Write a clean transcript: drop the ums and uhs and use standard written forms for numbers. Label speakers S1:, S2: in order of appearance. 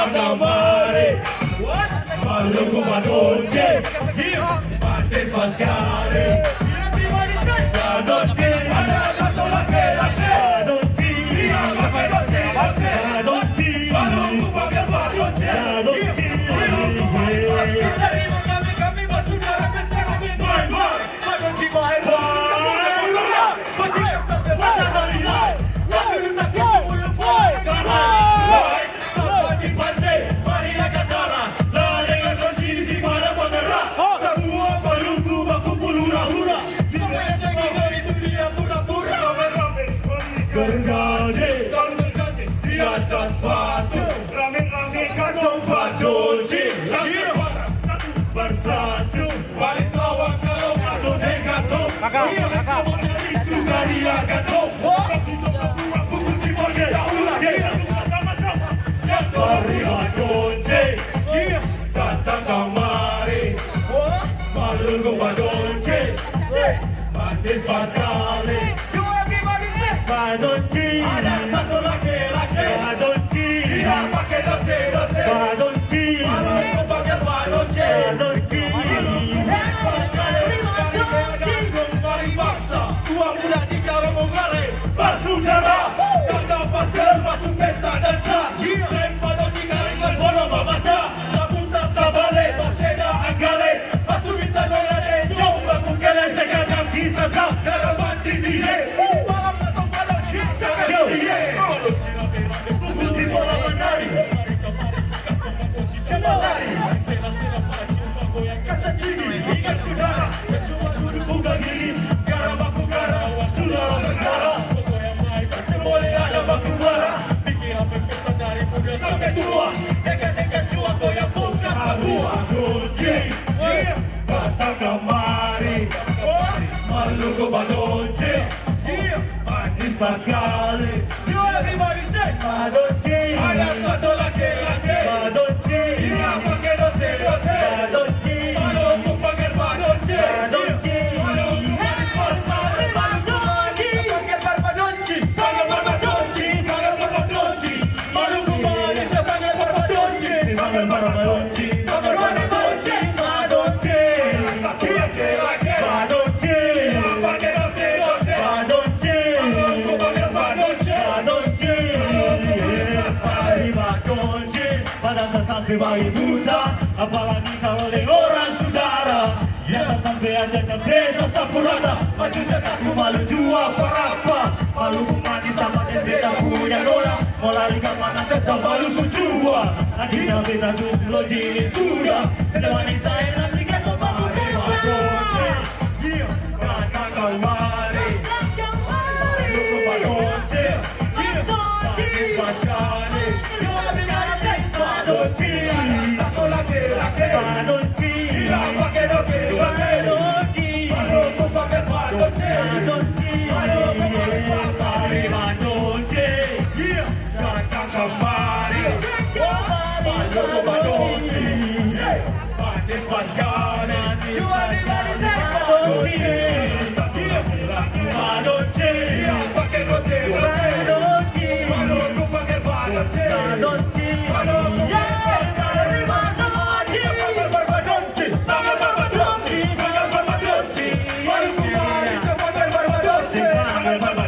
S1: Calamari, Maluco Madonce, Martes Pascale, Madonce, Gergaji, di atas batu, rame-rame kacau badonci, satu bersatu, balik sawah kalau kacau negatif, juga dia kacau, buku tiba kita ulang, sama-sama, dari badonci, datang kemari, Maluku badonci, Martes Pascale. Badonci, ada satu laki-laki. Badonci, dia pakai doce. Badonci, Maluku pakai badonci. Badonci, kembali bangsa. Tua muda di cara menggare. Basudara, tanda pasir masuk pesta dansa. Tren badonci karingan bono babasa. Tabutan sabale, baseda anggale. Masuk minta noyade, jauh baku kele segadang kisah kau. Dalam mati dia. Sampai tua, dekat-dekat jua goyang buka sabua. Datang kemari, Maluku badonci, Martes Pascale. You everybody say badonci. Ada satu laki-laki. Badonci, dia pakai doce. Badonci, Maluku pakai badonci. Badonci, Maluku Martes Pascale. Badonci, pakai badonci. Pakai badonci, pakai badonci. Maluku Martes pakai badonci. Pakai badonci, pakai badonci. Badonci, laki-laki. Badonci, pakai doce. Badonci, Maluku pakai badonci. Badonci, badonci. Pada sampai bayi buta, apalagi kalau dengan orang saudara. Ya sampai aja nyampe sapurana, maju jataku malu dua parapa. Maluku mati sama dia beda punya nona. Mau lari ke mana tetap Maluku jua. Akhirnya beda dulu jadi sudah. Kedewani saya nanti kita bangun badonci. Datang kemari, Maluku badonci. Martes Pascale. Badonci, satu laki-laki. Badonci, dia pakai doce. Badonci, Maluku pakai badonci. Badonci, Maluku pakai Pascale. Badonci, datang kemari, Maluku badonci. Martes Pascale. You everybody say badonci. Badonci, dia pakai doce. Badonci, Maluku pakai badonci. Badonci, Maluku pakai badonci. Badonci, Maluku pakai badonci.